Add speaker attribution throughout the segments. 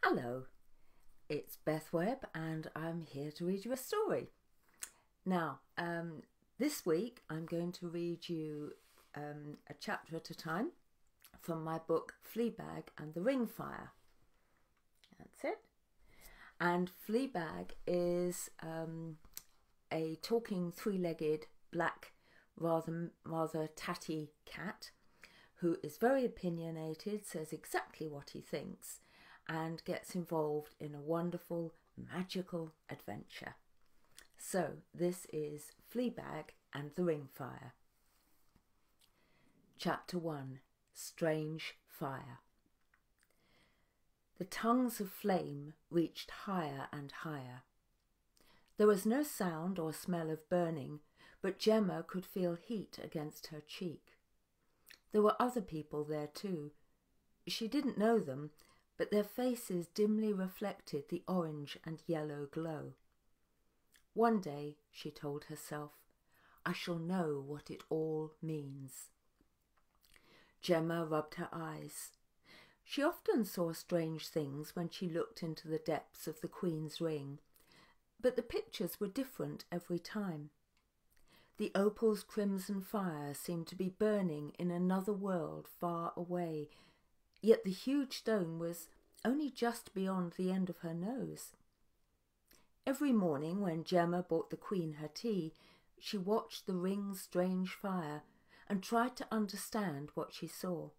Speaker 1: Hello, it's Beth Webb and I'm here to read you a story. Now, this week I'm going to read you a chapter at a time from my book Fleabag and the Ring Fire. That's it. And Fleabag is a talking three-legged black, rather tatty cat who is very opinionated, says exactly what he thinks, and gets involved in a wonderful, magical adventure. So this is Fleabag and the Ring Fire. Chapter 1. Strange Fire. The tongues of flame reached higher and higher. There was no sound or smell of burning, but Gemma could feel heat against her cheek. There were other people there too. She didn't know them, but their faces dimly reflected the orange and yellow glow. One day, she told herself, I shall know what it all means. Gemma rubbed her eyes. She often saw strange things when she looked into the depths of the Queen's ring, but the pictures were different every time. The opal's crimson fire seemed to be burning in another world far away, yet the huge stone was only just beyond the end of her nose. Every morning when Gemma brought the Queen her tea, she watched the ring's strange fire and tried to understand what she saw.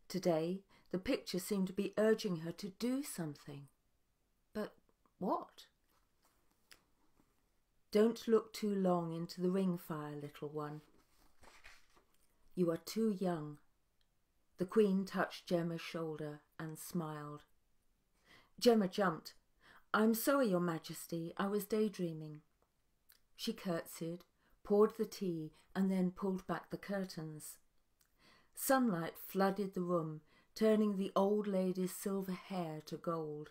Speaker 1: Today, the picture seemed to be urging her to do something. But what? Don't look too long into the ring fire, little one. You are too young. The Queen touched Gemma's shoulder and smiled. Gemma jumped. I'm sorry, Your Majesty, I was daydreaming. She curtsied, poured the tea, and then pulled back the curtains. Sunlight flooded the room, turning the old lady's silver hair to gold.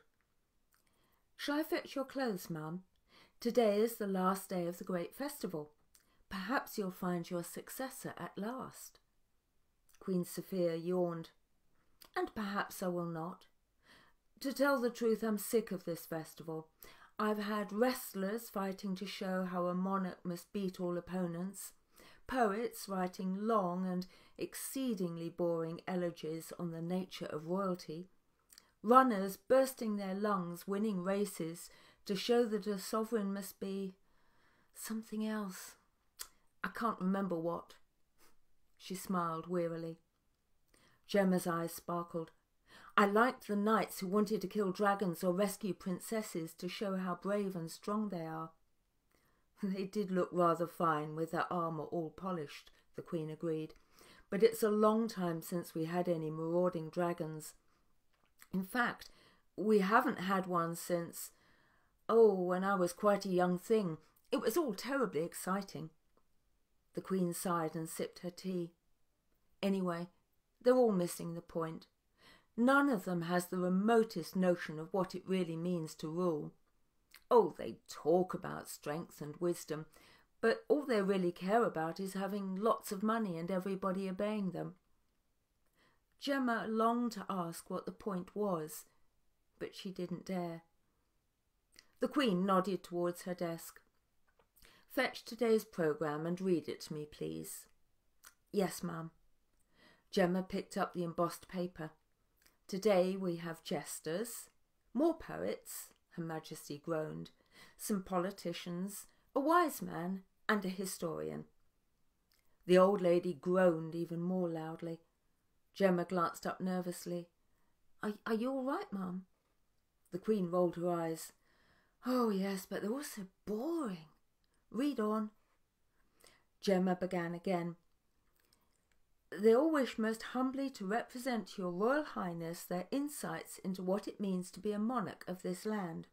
Speaker 1: Shall I fetch your clothes, Mum? Today is the last day of the great festival. Perhaps you'll find your successor at last. Queen Sophia yawned. And perhaps I will not. To tell the truth, I'm sick of this festival. I've had wrestlers fighting to show how a monarch must beat all opponents, poets writing long and exceedingly boring elegies on the nature of royalty, runners bursting their lungs winning races to show that a sovereign must be something else. I can't remember what. She smiled wearily. Gemma's eyes sparkled. I liked the knights who wanted to kill dragons or rescue princesses to show how brave and strong they are. They did look rather fine with their armour all polished, the Queen agreed, but it's a long time since we had any marauding dragons. In fact, we haven't had one since, when I was quite a young thing. It was all terribly exciting. The Queen sighed and sipped her tea. Anyway, they're all missing the point. None of them has the remotest notion of what it really means to rule. Oh, they talk about strength and wisdom, but all they really care about is having lots of money and everybody obeying them. Gemma longed to ask what the point was, but she didn't dare. The Queen nodded towards her desk. Fetch today's programme and read it to me, please. Yes, ma'am. Gemma picked up the embossed paper. Today we have jesters, more poets, Her Majesty groaned, some politicians, a wise man and a historian. The old lady groaned even more loudly. Gemma glanced up nervously. Are you all right, ma'am? The Queen rolled her eyes. Oh, yes, but they're all so boring. Read on. Gemma began again. They all wish most humbly to represent to your Royal Highness their insights into what it means to be a monarch of this land.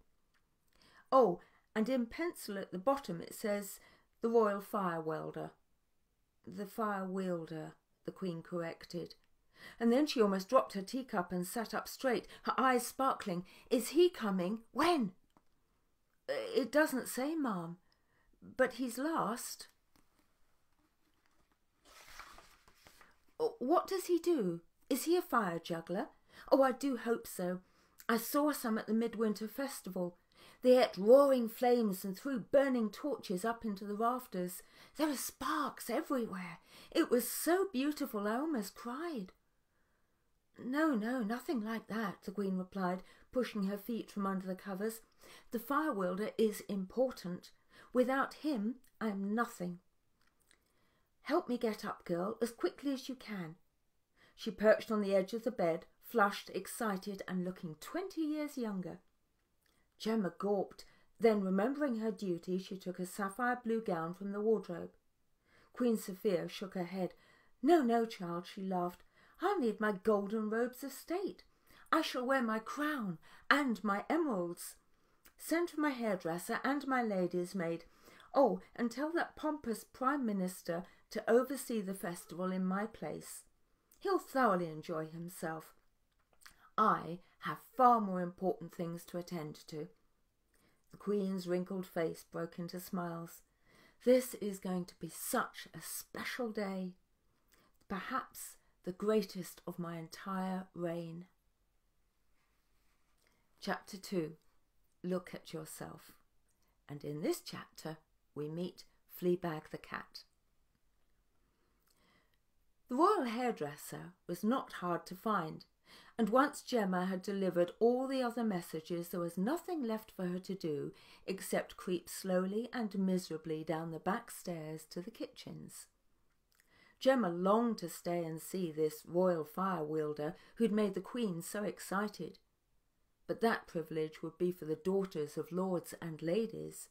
Speaker 1: Oh, and in pencil at the bottom it says the Royal Fire Wielder. The Fire Wielder, the Queen corrected. And then she almost dropped her teacup and sat up straight, her eyes sparkling. Is he coming? When? It doesn't say, ma'am, but he's last. What does he do? Is he a fire juggler? Oh, I do hope so. I saw some at the midwinter festival. They ate roaring flames and threw burning torches up into the rafters. There were sparks everywhere. It was so beautiful I almost cried. No, nothing like that, the Queen replied, pushing her feet from under the covers. The Fire Wielder is important. Without him, I am nothing. Help me get up, girl, as quickly as you can. She perched on the edge of the bed, flushed, excited, and looking 20 years younger. Gemma gawped. Then, remembering her duty, she took a sapphire blue gown from the wardrobe. Queen Sophia shook her head. No, child, she laughed. I'll need my golden robes of state. I shall wear my crown and my emeralds. Send for my hairdresser and my lady's maid. Oh, and tell that pompous Prime Minister to oversee the festival in my place. He'll thoroughly enjoy himself. I have far more important things to attend to. The Queen's wrinkled face broke into smiles. This is going to be such a special day. Perhaps the greatest of my entire reign. Chapter 2. Look at yourself. And in this chapter we meet Fleabag the cat. The royal hairdresser was not hard to find, and once Gemma had delivered all the other messages, there was nothing left for her to do except creep slowly and miserably down the back stairs to the kitchens. Gemma longed to stay and see this Royal Fire Wielder who'd made the Queen so excited, but that privilege would be for the daughters of lords and ladies.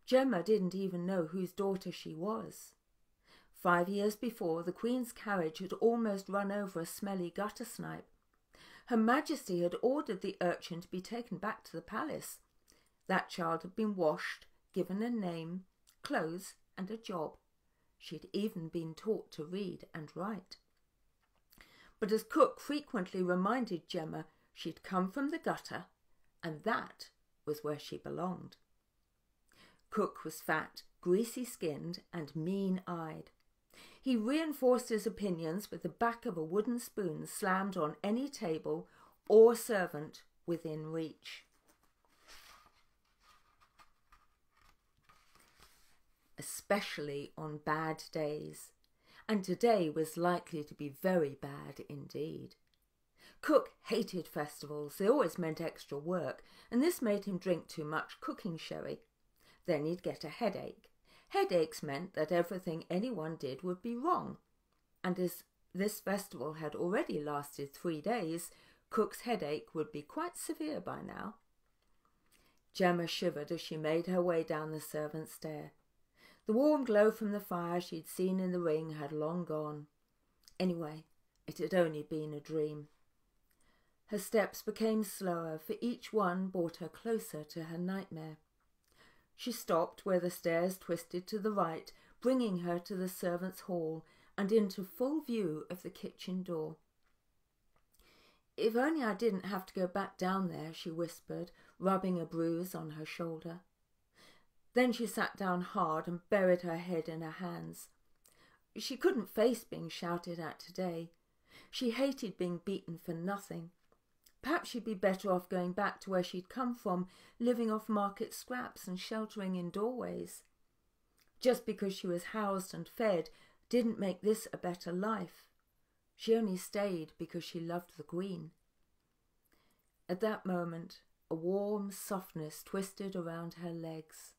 Speaker 1: Gemma didn't even know whose daughter she was. 5 years before, the Queen's carriage had almost run over a smelly gutter snipe. Her Majesty had ordered the urchin to be taken back to the palace. That child had been washed, given a name, clothes, and a job. She'd even been taught to read and write. But as Cook frequently reminded Gemma, she'd come from the gutter, and that was where she belonged. Cook was fat, greasy-skinned, and mean-eyed. He reinforced his opinions with the back of a wooden spoon slammed on any table or servant within reach. Especially on bad days, and today was likely to be very bad indeed. Cook hated festivals. They always meant extra work, and this made him drink too much cooking sherry. Then he'd get a headache. Headaches meant that everything anyone did would be wrong, and as this festival had already lasted 3 days, Cook's headache would be quite severe by now. Gemma shivered as she made her way down the servants' stair. The warm glow from the fire she'd seen in the ring had long gone. Anyway, it had only been a dream. Her steps became slower, for each one brought her closer to her nightmare. She stopped where the stairs twisted to the right, bringing her to the servants' hall and into full view of the kitchen door. If only I didn't have to go back down there, she whispered, rubbing a bruise on her shoulder. Then she sat down hard and buried her head in her hands. She couldn't face being shouted at today. She hated being beaten for nothing. Perhaps she'd be better off going back to where she'd come from, living off market scraps and sheltering in doorways. Just because she was housed and fed didn't make this a better life. She only stayed because she loved the Queen. At that moment, a warm softness twisted around her legs.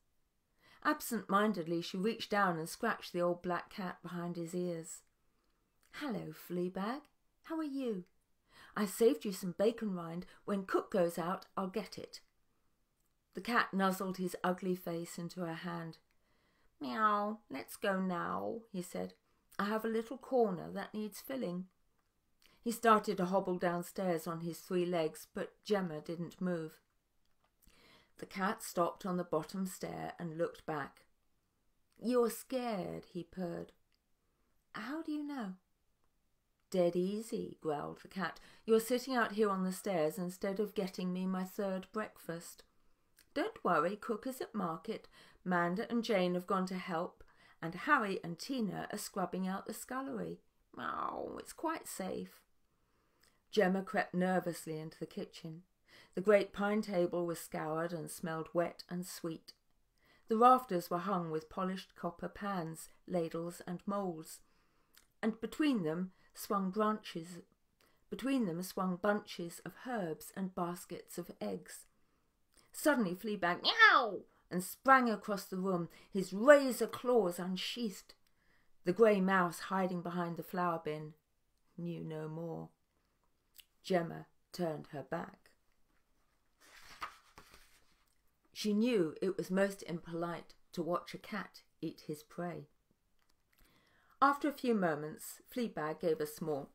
Speaker 1: Absent-mindedly, she reached down and scratched the old black cat behind his ears. "Hello, Fleabag. How are you? I saved you some bacon rind. When Cook goes out, I'll get it." The cat nuzzled his ugly face into her hand. "Meow, let's go now," he said. "I have a little corner that needs filling." He started to hobble downstairs on his 3 legs, but Gemma didn't move. The cat stopped on the bottom stair and looked back. "You're scared," he purred. "How do you know?" "Dead easy," growled the cat. "You're sitting out here on the stairs instead of getting me my 3rd breakfast. Don't worry, Cook is at market. Manda and Jane have gone to help, and Harry and Tina are scrubbing out the scullery. Oh, it's quite safe." Gemma crept nervously into the kitchen. The great pine table was scoured and smelled wet and sweet. The rafters were hung with polished copper pans, ladles and moulds, and between them swung bunches of herbs and baskets of eggs. Suddenly Fleabag meow and sprang across the room, his razor claws unsheathed. The grey mouse, hiding behind the flour bin, knew no more. Gemma turned her back. She knew it was most impolite to watch a cat eat his prey. After a few moments, Fleabag gave a small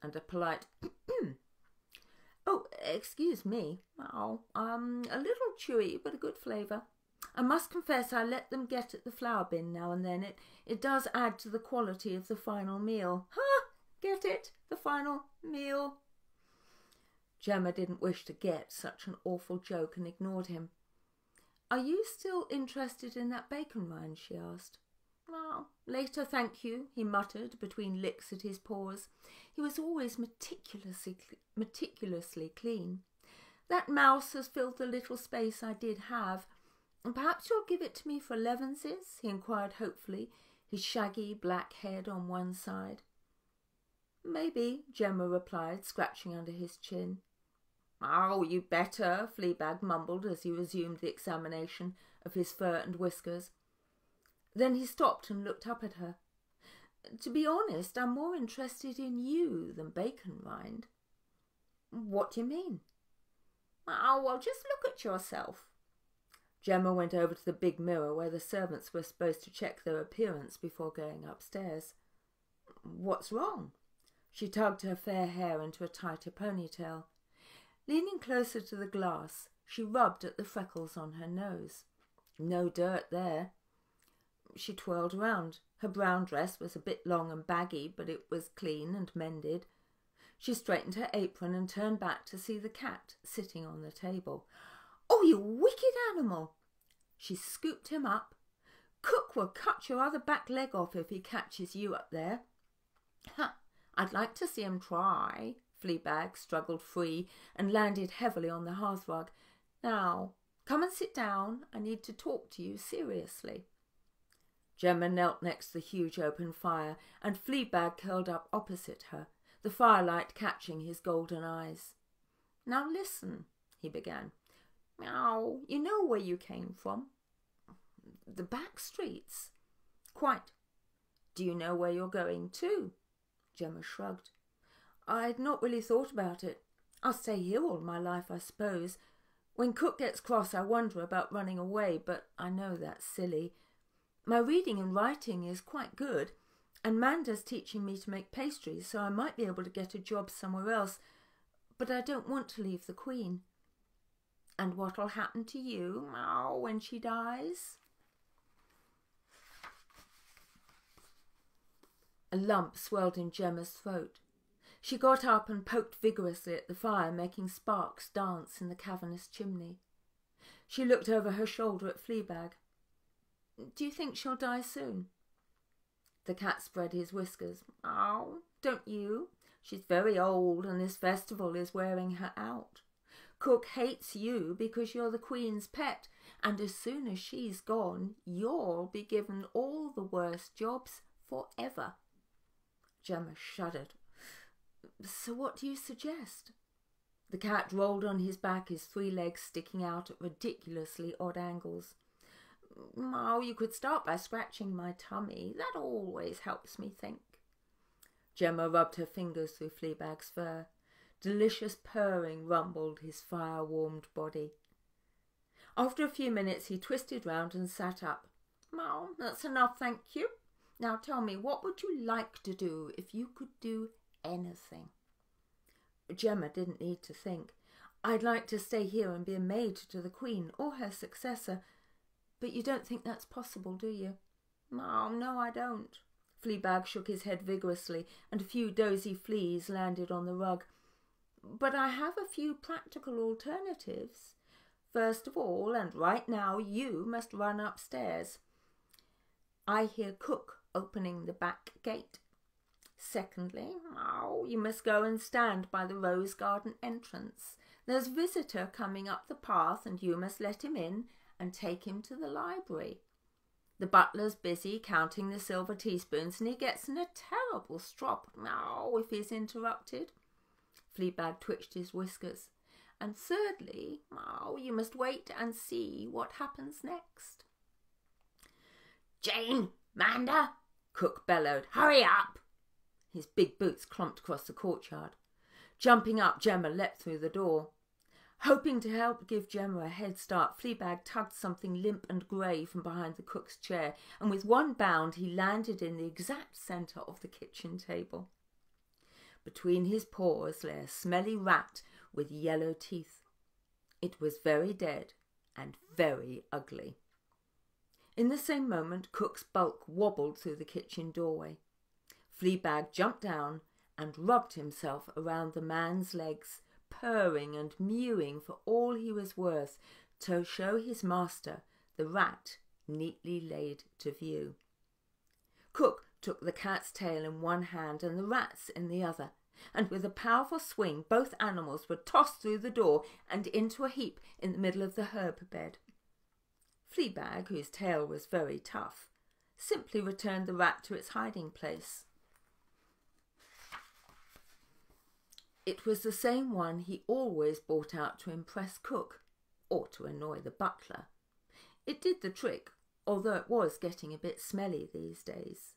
Speaker 1: and a polite "Oh, excuse me. Oh, a little chewy, but a good flavour. I must confess I let them get at the flour bin now and then. It does add to the quality of the final meal." "Ha! Get it? The final meal?" Gemma didn't wish to get such an awful joke and ignored him. "Are you still interested in that bacon rind?" she asked. "Oh, later, thank you," he muttered between licks at his paws. He was always meticulously clean. "That mouse has filled the little space I did have. Perhaps you'll give it to me for Levinses?" he inquired hopefully, his shaggy black head on one side. "Maybe," Gemma replied, scratching under his chin. "Oh, you better," Fleabag mumbled as he resumed the examination of his fur and whiskers. Then he stopped and looked up at her. "To be honest, I'm more interested in you than bacon rind." "What do you mean?" "Oh, well, just look at yourself." Gemma went over to the big mirror where the servants were supposed to check their appearance before going upstairs. "What's wrong?" She tugged her fair hair into a tighter ponytail. Leaning closer to the glass, she rubbed at the freckles on her nose. No dirt there. She twirled around. Her brown dress was a bit long and baggy, but it was clean and mended. She straightened her apron and turned back to see the cat sitting on the table. "Oh, you wicked animal!" She scooped him up. "Cook will cut your other back leg off if he catches you up there." "Ha! I'd like to see him try." Fleabag struggled free and landed heavily on the hearthrug. "Now, come and sit down. I need to talk to you seriously." Gemma knelt next to the huge open fire, and Fleabag curled up opposite her, the firelight catching his golden eyes. "Now listen," he began. "Now, you know where you came from?" "The back streets." "Quite. Do you know where you're going to?" Gemma shrugged. "I'd not really thought about it. I'll stay here all my life, I suppose. When Cook gets cross, I wonder about running away, but I know that's silly. My reading and writing is quite good, and Manda's teaching me to make pastries, so I might be able to get a job somewhere else, but I don't want to leave the Queen." "And what'll happen to you when she dies?" A lump swelled in Gemma's throat. She got up and poked vigorously at the fire, making sparks dance in the cavernous chimney. She looked over her shoulder at Fleabag. "Do you think she'll die soon?" The cat spread his whiskers. "Oh, don't you? She's very old, and this festival is wearing her out. Cook hates you because you're the Queen's pet, and as soon as she's gone, you'll be given all the worst jobs forever." Gemma shuddered. "So what do you suggest?" The cat rolled on his back, his 3 legs sticking out at ridiculously odd angles. "Oh, you could start by scratching my tummy. That always helps me think." Gemma rubbed her fingers through Fleabag's fur. Delicious purring rumbled his fire-warmed body. After a few minutes he twisted round and sat up. "Oh, that's enough, thank you. Now tell me, what would you like to do if you could do anything?" Gemma didn't need to think. "I'd like to stay here and be a maid to the Queen or her successor. But you don't think that's possible, do you?" "Oh, no, I don't." Fleabag shook his head vigorously, and a few dozy fleas landed on the rug. "But I have a few practical alternatives. First of all, and right now, you must run upstairs. I hear Cook opening the back gate. Secondly, you must go and stand by the rose garden entrance. There's a visitor coming up the path, and you must let him in and take him to the library. The butler's busy counting the silver teaspoons, and he gets in a terrible strop if he's interrupted. Fleabag twitched his whiskers. And thirdly, you must wait and see what happens next. "Jane! Manda!" Cook bellowed. "Hurry up!" His big boots clomped across the courtyard. Jumping up, Gemma leapt through the door. Hoping to help give Gemma a head start, Fleabag tugged something limp and grey from behind the cook's chair, and with one bound he landed in the exact centre of the kitchen table. Between his paws lay a smelly rat with yellow teeth. It was very dead and very ugly. In the same moment, Cook's bulk wobbled through the kitchen doorway. Fleabag jumped down and rubbed himself around the man's legs, purring and mewing for all he was worth, to show his master the rat neatly laid to view. Cook took the cat's tail in one hand and the rat's in the other, and with a powerful swing both animals were tossed through the door and into a heap in the middle of the herb bed. Fleabag, whose tail was very tough, simply returned the rat to its hiding place. It was the same one he always brought out to impress Cook, or to annoy the butler. It did the trick, although it was getting a bit smelly these days.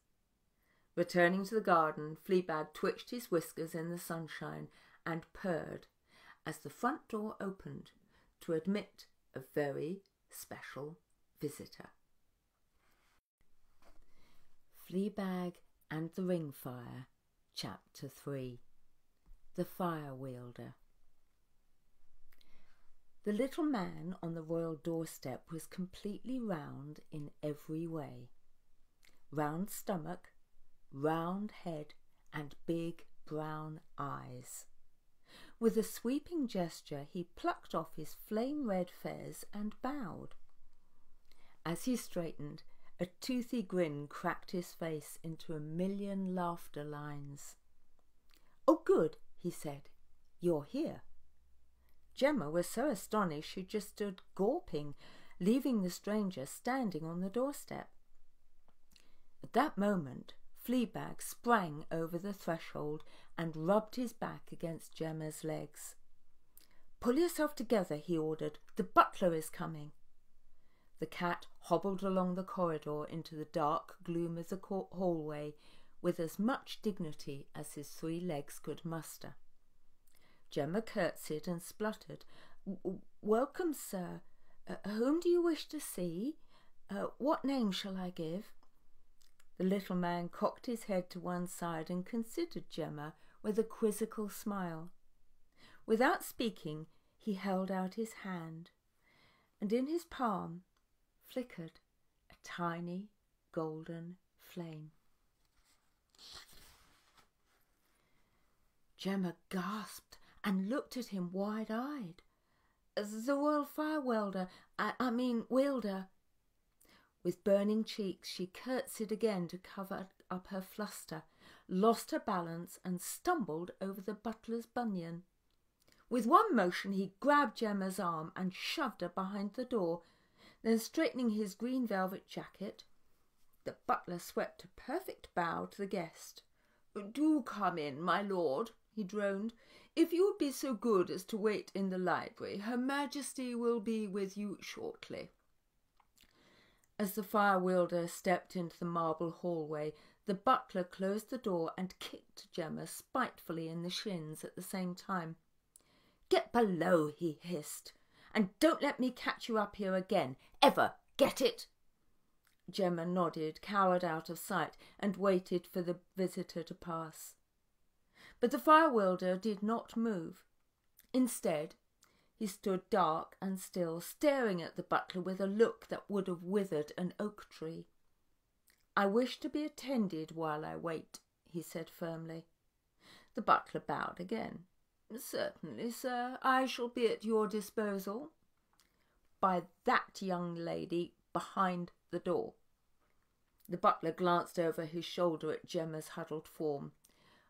Speaker 1: Returning to the garden, Fleabag twitched his whiskers in the sunshine and purred as the front door opened to admit a very special visitor. Fleabag and the Ring Fire, Chapter 3. The Fire Wielder. The little man on the royal doorstep was completely round in every way. Round stomach, round head, and big brown eyes. With a sweeping gesture he plucked off his flame-red fez and bowed. As he straightened, a toothy grin cracked his face into a million laughter lines. "Oh, good," he said. "You're here." Gemma was so astonished she just stood gawping, leaving the stranger standing on the doorstep. At that moment, Fleabag sprang over the threshold and rubbed his back against Gemma's legs. "Pull yourself together," he ordered. "The butler is coming." The cat hobbled along the corridor into the dark gloom of the hallway with as much dignity as his 3 legs could muster. Gemma curtsied and spluttered. "Welcome, sir. Whom do you wish to see? What name shall I give?" The little man cocked his head to one side and considered Gemma with a quizzical smile. Without speaking, he held out his hand, and in his palm flickered a tiny golden flame. Gemma gasped and looked at him wide-eyed. "The Royal Fire Wielder, Wielder." With burning cheeks, she curtsied again to cover up her fluster, lost her balance and stumbled over the butler's bunion. With one motion he grabbed Gemma's arm and shoved her behind the door. Then, straightening his green velvet jacket, the butler swept a perfect bow to the guest. "Do come in, my lord," he droned. "If you would be so good as to wait in the library, Her Majesty will be with you shortly." As the fire wielder stepped into the marble hallway, the butler closed the door and kicked Gemma spitefully in the shins at the same time. "Get below," he hissed, "and don't let me catch you up here again, ever. Get it?" Gemma nodded, cowered out of sight, and waited for the visitor to pass. But the fire wielder did not move. Instead, he stood dark and still, staring at the butler with a look that would have withered an oak tree. "I wish to be attended while I wait," he said firmly. The butler bowed again. "Certainly, sir. I shall be at your disposal." "By that young lady behind the door." The butler glanced over his shoulder at Gemma's huddled form.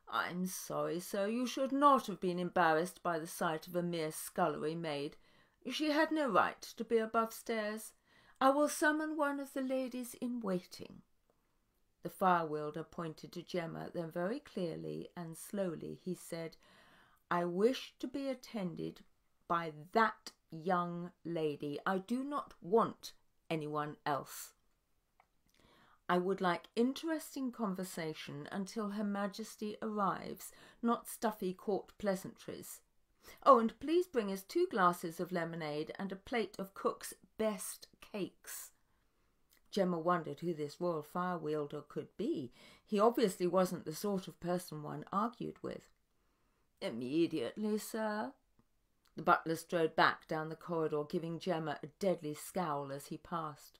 Speaker 1: "I'm sorry, sir, you should not have been embarrassed by the sight of a mere scullery maid. She had no right to be above stairs. I will summon one of the ladies in waiting." The fire wielder pointed to Gemma, then very clearly and slowly he said, "I wish to be attended by that young lady. I do not want anyone else. I would like interesting conversation until Her Majesty arrives, not stuffy court pleasantries. Oh, and please bring us 2 glasses of lemonade and a plate of cook's best cakes." Gemma wondered who this Royal Fire Wielder could be. He obviously wasn't the sort of person one argued with. "Immediately, sir." The butler strode back down the corridor, giving Gemma a deadly scowl as he passed.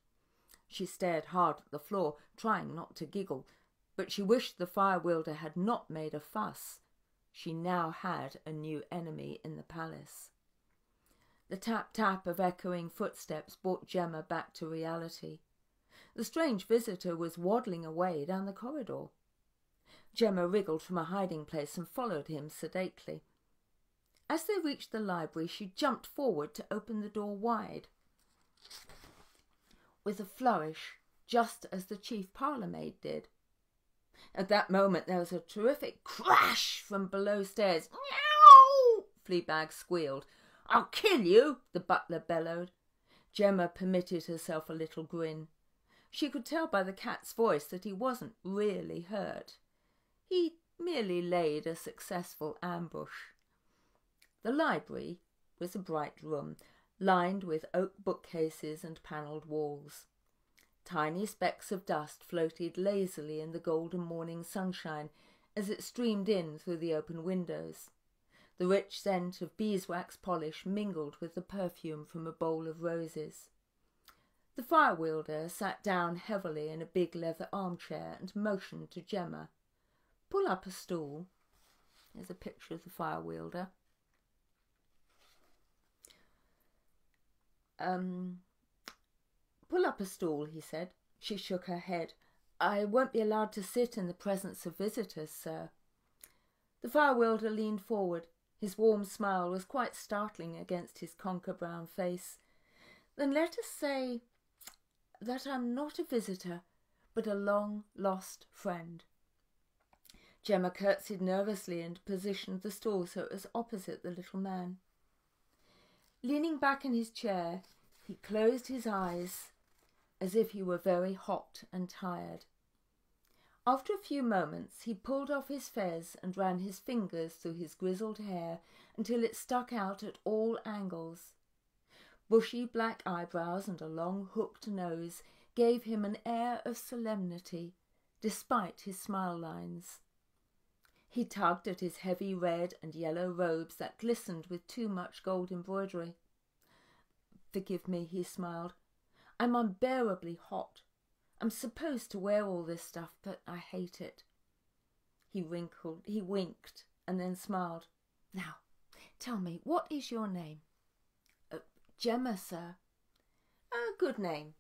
Speaker 1: She stared hard at the floor, trying not to giggle, but she wished the fire wielder had not made a fuss. She now had a new enemy in the palace. The tap-tap of echoing footsteps brought Gemma back to reality. The strange visitor was waddling away down the corridor. Gemma wriggled from a hiding place and followed him sedately. As they reached the library, she jumped forward to open the door wide. With a flourish, just as the chief parlour-maid did. At that moment there was a terrific crash from below stairs. "Meow!" Fleabag squealed. "I'll kill you!" the butler bellowed. Gemma permitted herself a little grin. She could tell by the cat's voice that he wasn't really hurt. He merely laid a successful ambush. The library was a bright room, lined with oak bookcases and panelled walls. Tiny specks of dust floated lazily in the golden morning sunshine as it streamed in through the open windows. The rich scent of beeswax polish mingled with the perfume from a bowl of roses. The fire wielder sat down heavily in a big leather armchair and motioned to Gemma. "Pull up a stool." There's a picture of the fire wielder. "Pull up a stool," he said. She shook her head. "I won't be allowed to sit in the presence of visitors, sir." The fire wielder leaned forward. His warm smile was quite startling against his conker-brown face. "Then let us say that I'm not a visitor, but a long-lost friend." Gemma curtsied nervously and positioned the stool so it was opposite the little man. Leaning back in his chair, he closed his eyes as if he were very hot and tired. After a few moments, he pulled off his fez and ran his fingers through his grizzled hair until it stuck out at all angles. Bushy black eyebrows and a long hooked nose gave him an air of solemnity, despite his smile lines. He tugged at his heavy red and yellow robes that glistened with too much gold embroidery. "Forgive me," he smiled. "I'm unbearably hot. I'm supposed to wear all this stuff, but I hate it." He winked, and then smiled. "Now, tell me, what is your name?" "Gemma, sir." "A good name.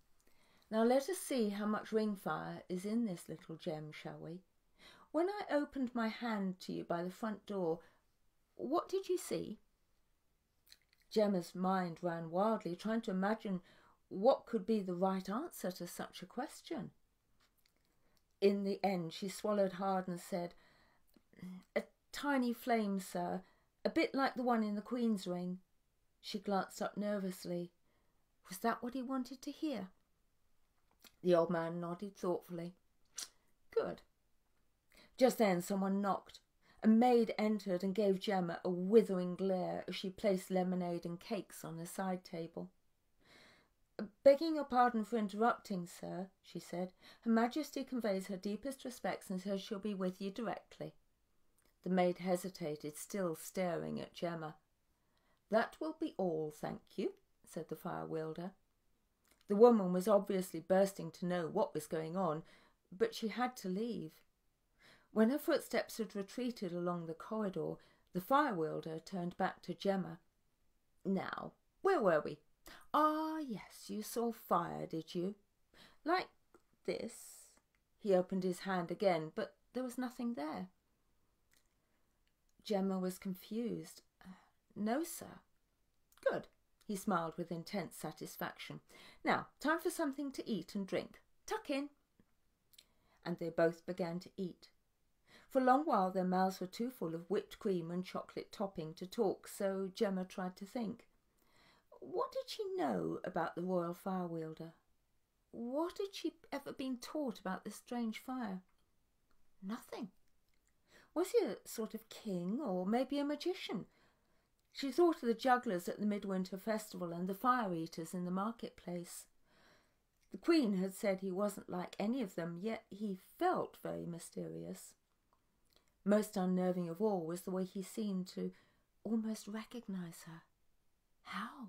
Speaker 1: Now let us see how much ring fire is in this little gem, shall we? When I opened my hand to you by the front door, what did you see?" Gemma's mind ran wildly, trying to imagine what could be the right answer to such a question. In the end, she swallowed hard and said, "A tiny flame, sir, a bit like the one in the Queen's ring." She glanced up nervously. Was that what he wanted to hear? The old man nodded thoughtfully. "Good." Just then someone knocked. A maid entered and gave Gemma a withering glare as she placed lemonade and cakes on a side table. "Begging your pardon for interrupting, sir," she said. "Her Majesty conveys her deepest respects and says she'll be with you directly." The maid hesitated, still staring at Gemma. "That will be all, thank you," said the fire wielder. The woman was obviously bursting to know what was going on, but she had to leave. When her footsteps had retreated along the corridor, the fire wielder turned back to Gemma. "Now, where were we? Ah, yes, you saw fire, did you? Like this?" He opened his hand again, but there was nothing there. Gemma was confused. No, sir. Good. He smiled with intense satisfaction. Now, time for something to eat and drink. Tuck in. And they both began to eat. For a long while their mouths were too full of whipped cream and chocolate topping to talk, so Gemma tried to think. What did she know about the Royal Fire Wielder? What had she ever been taught about this strange fire? Nothing. Was he a sort of king, or maybe a magician? She thought of the jugglers at the midwinter festival and the fire eaters in the marketplace. The Queen had said he wasn't like any of them, yet he felt very mysterious. Most unnerving of all was the way he seemed to almost recognise her. How?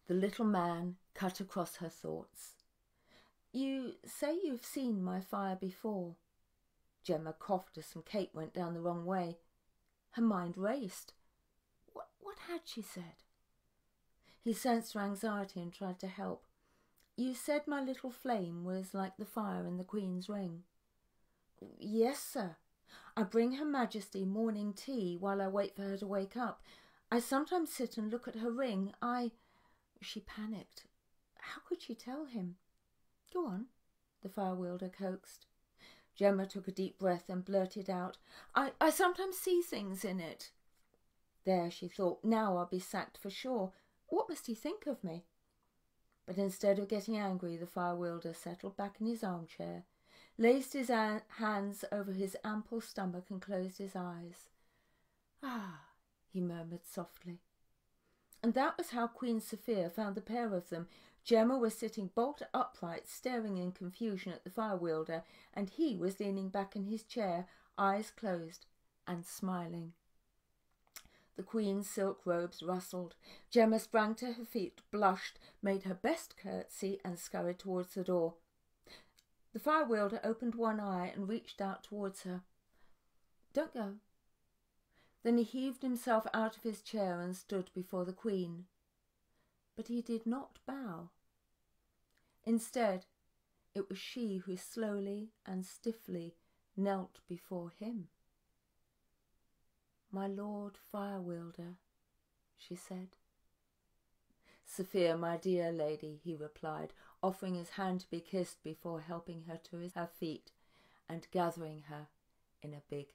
Speaker 1: The little man cut across her thoughts. You say you've seen my fire before. Gemma coughed as some cake went down the wrong way. Her mind raced. What had she said? He sensed her anxiety and tried to help. You said my little flame was like the fire in the Queen's ring. Yes, sir. I bring Her Majesty morning tea while I wait for her to wake up. I sometimes sit and look at her ring. She panicked. How could she tell him? Go on, the fire wielder coaxed. Gemma took a deep breath and blurted out, I sometimes see things in it. There, she thought, now I'll be sacked for sure. What must he think of me? But instead of getting angry, the fire wielder settled back in his armchair, laced his hands over his ample stomach and closed his eyes. Ah, he murmured softly. And that was how Queen Sophia found the pair of them. Gemma was sitting bolt upright, staring in confusion at the fire wielder, and he was leaning back in his chair, eyes closed, and smiling. The Queen's silk robes rustled. Gemma sprang to her feet, blushed, made her best curtsy, and scurried towards the door. The fire wielder opened one eye and reached out towards her. Don't go. Then he heaved himself out of his chair and stood before the Queen. But he did not bow. Instead, it was she who slowly and stiffly knelt before him. My Lord Fire Wielder, she said. Sophia, my dear lady, he replied, offering his hand to be kissed before helping her to her feet and gathering her in a big